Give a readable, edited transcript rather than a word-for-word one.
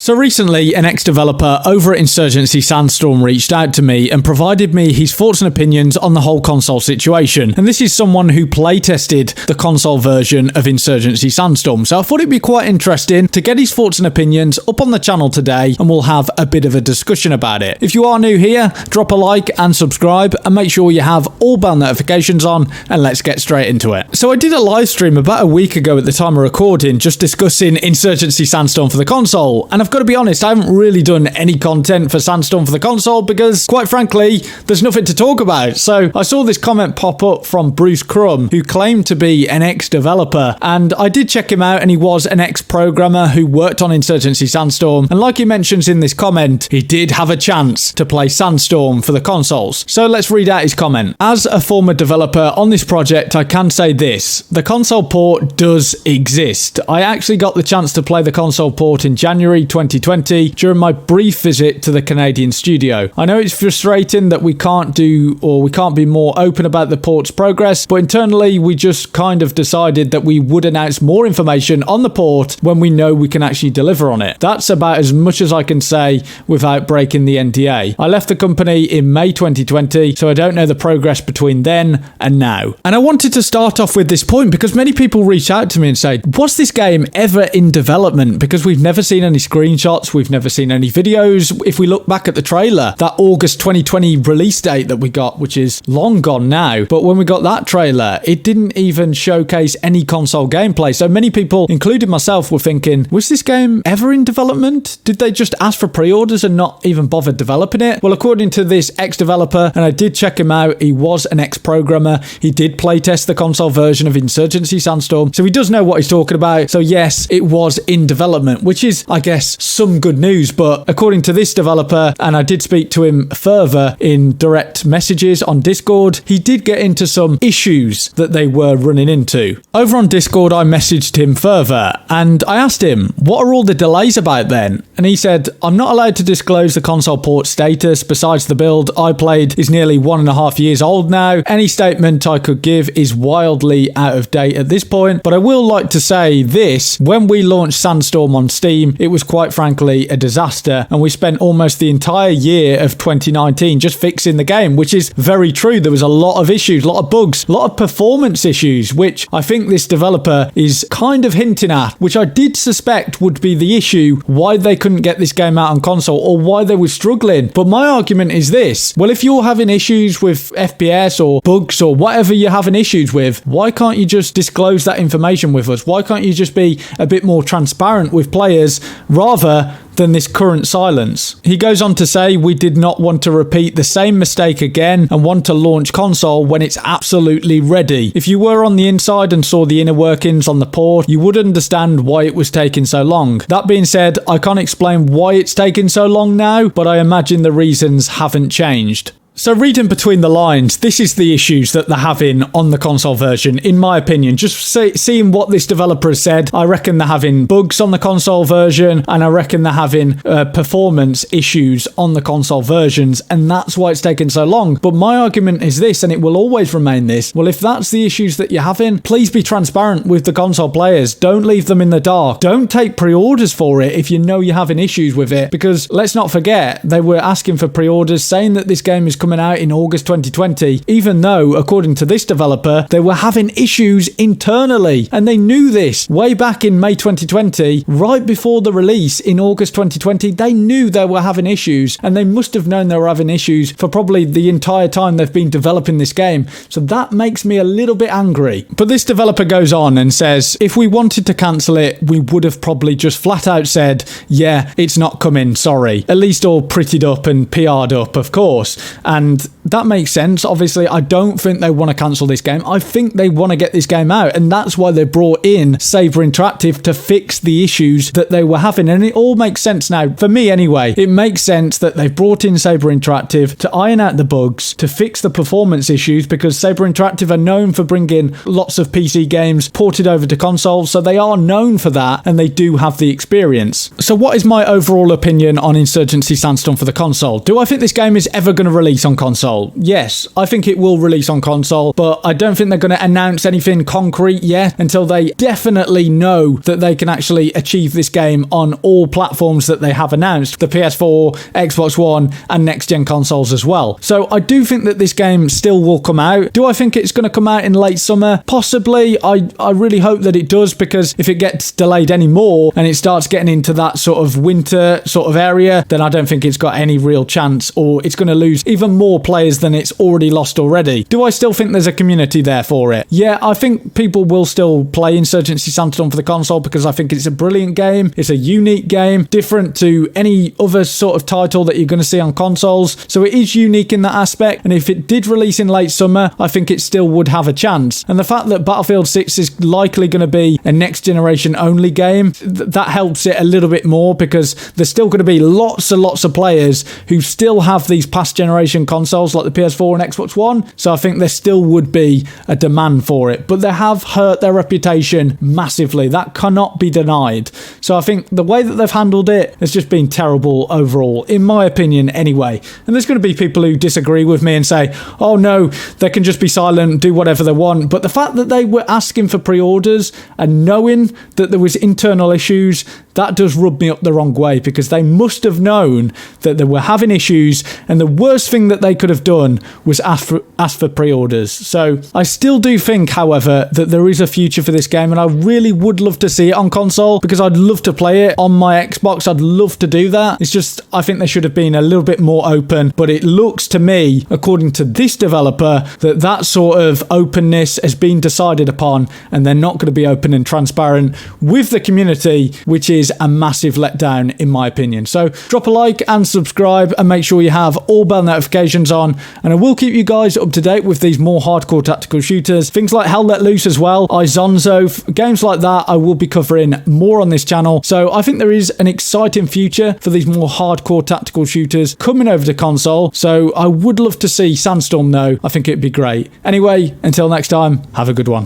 So recently, an ex-developer over at Insurgency Sandstorm reached out to me and provided me his thoughts and opinions on the whole console situation. And this is someone who playtested the console version of Insurgency Sandstorm. So I thought it'd be quite interesting to get his thoughts and opinions up on the channel today, and we'll have a bit of a discussion about it. If you are new here, drop a like and subscribe, and make sure you have all bell notifications on, and let's get straight into it. So I did a live stream about a week ago at the time of recording, just discussing Insurgency Sandstorm for the console, and I've got to be honest, I haven't really done any content for Sandstorm for the console because, quite frankly, there's nothing to talk about. So I saw this comment pop up from Bruce Crumb, who claimed to be an ex-developer, and I did check him out, and he was an ex-programmer who worked on Insurgency Sandstorm, and like he mentions in this comment, he did have a chance to play Sandstorm for the consoles. So let's read out his comment. As a former developer on this project, I can say this: the console port does exist. I actually got the chance to play the console port in January 2020 during my brief visit to the Canadian studio. I know it's frustrating that we can't be more open about the port's progress, but internally we just kind of decided that we would announce more information on the port when we know we can actually deliver on it. That's about as much as I can say without breaking the NDA. I left the company in May 2020, so I don't know the progress between then and now. And I wanted to start off with this point because many people reach out to me and say, was this game ever in development? Because we've never seen any screenshots, we've never seen any videos. If we look back at the trailer, that August 2020 release date that we got, which is long gone now, but when we got that trailer, it didn't even showcase any console gameplay. So many people, including myself, were thinking, was this game ever in development? Did they just ask for pre-orders and not even bother developing it? Well, according to this ex-developer, and I did check him out, he was an ex-programmer. He did playtest the console version of Insurgency Sandstorm, so he does know what he's talking about. So yes, it was in development, which is, I guess, some good news. But according to this developer, and I did speak to him further in direct messages on Discord, he did get into some issues that they were running into. Over on Discord, I messaged him further and I asked him, what are all the delays about then? And he said, I'm not allowed to disclose the console port status. Besides, the build I played is nearly 1.5 years old now. Any statement I could give is wildly out of date at this point, but I will like to say this: when we launched Sandstorm on Steam, it was quite frankly a disaster, and we spent almost the entire year of 2019 just fixing the game, which is very true. There was a lot of issues, a lot of bugs, a lot of performance issues, which I think this developer is kind of hinting at, which I did suspect would be the issue why they couldn't get this game out on console or why they were struggling. But my argument is this: well, if you're having issues with FPS or bugs or whatever you're having issues with, why can't you just disclose that information with us? Why can't you just be a bit more transparent with players rather than this current silence? He goes on to say, we did not want to repeat the same mistake again and want to launch console when it's absolutely ready. If you were on the inside and saw the inner workings on the port, you would understand why it was taking so long. That being said, I can't explain why it's taking so long now, but I imagine the reasons haven't changed. So reading between the lines, this is the issues that they're having on the console version, in my opinion. Just seeing what this developer has said, I reckon they're having bugs on the console version, and I reckon they're having performance issues on the console versions, and that's why it's taken so long. But my argument is this, and it will always remain this: well, if that's the issues that you're having, please be transparent with the console players. Don't leave them in the dark. Don't take pre-orders for it if you know you're having issues with it, because let's not forget, they were asking for pre-orders, saying that this game is coming out in August 2020, even though, according to this developer, they were having issues internally, and they knew this way back in May 2020, right before the release in August 2020. They knew they were having issues, and they must have known they were having issues for probably the entire time they've been developing this game. So that makes me a little bit angry. But this developer goes on and says, if we wanted to cancel it, we would have probably just flat out said, yeah, it's not coming, sorry. At least all prettied up and PR'd up, of course. And that makes sense. Obviously, I don't think they want to cancel this game. I think they want to get this game out, and that's why they brought in Saber Interactive to fix the issues that they were having. And it all makes sense now. For me anyway, it makes sense that they've brought in Saber Interactive to iron out the bugs, to fix the performance issues, because Saber Interactive are known for bringing lots of PC games ported over to consoles, so they are known for that, and they do have the experience. So what is my overall opinion on Insurgency Sandstorm for the console? Do I think this game is ever going to release on console? console. Yes, I think it will release on console, but I don't think they're going to announce anything concrete yet until they definitely know that they can actually achieve this game on all platforms that they have announced, the PS4, Xbox One, and next-gen consoles as well. So I do think that this game still will come out. Do I think it's going to come out in late summer? Possibly. I really hope that it does, because if it gets delayed anymore and it starts getting into that sort of winter sort of area, then I don't think it's got any real chance, or it's going to lose even more players than it's already lost already. Do I still think there's a community there for it? Yeah, I think people will still play Insurgency Sandstorm for the console, because I think it's a brilliant game. It's a unique game, different to any other sort of title that you're going to see on consoles. So it is unique in that aspect, and if it did release in late summer, I think it still would have a chance. And the fact that Battlefield 6 is likely going to be a next generation only game, that helps it a little bit more, because there's still going to be lots and lots of players who still have these past generation consoles like the PS4 and Xbox One. So I think there still would be a demand for it, but they have hurt their reputation massively. That cannot be denied. So I think the way that they've handled it has just been terrible overall, in my opinion anyway. And there's going to be people who disagree with me and say, oh no, they can just be silent, do whatever they want. But the fact that they were asking for pre-orders and knowing that there was internal issues, that does rub me up the wrong way, because they must have known that they were having issues, and the worst thing that they could have done was ask for pre-orders. So I still do think, however, that there is a future for this game, and I really would love to see it on console, because I'd love to play it on my Xbox. I'd love to do that. It's just, I think they should have been a little bit more open, but it looks to me, according to this developer, that that sort of openness has been decided upon, and they're not going to be open and transparent with the community, which is a massive letdown in my opinion. So drop a like and subscribe, and make sure you have all bell notifications on, and I will keep you guys up to date with these more hardcore tactical shooters, things like Hell Let Loose as well, Izonzo, games like that. I will be covering more on this channel. So I think there is an exciting future for these more hardcore tactical shooters coming over to console. So I would love to see Sandstorm though. I think it'd be great. Anyway, until next time, have a good one.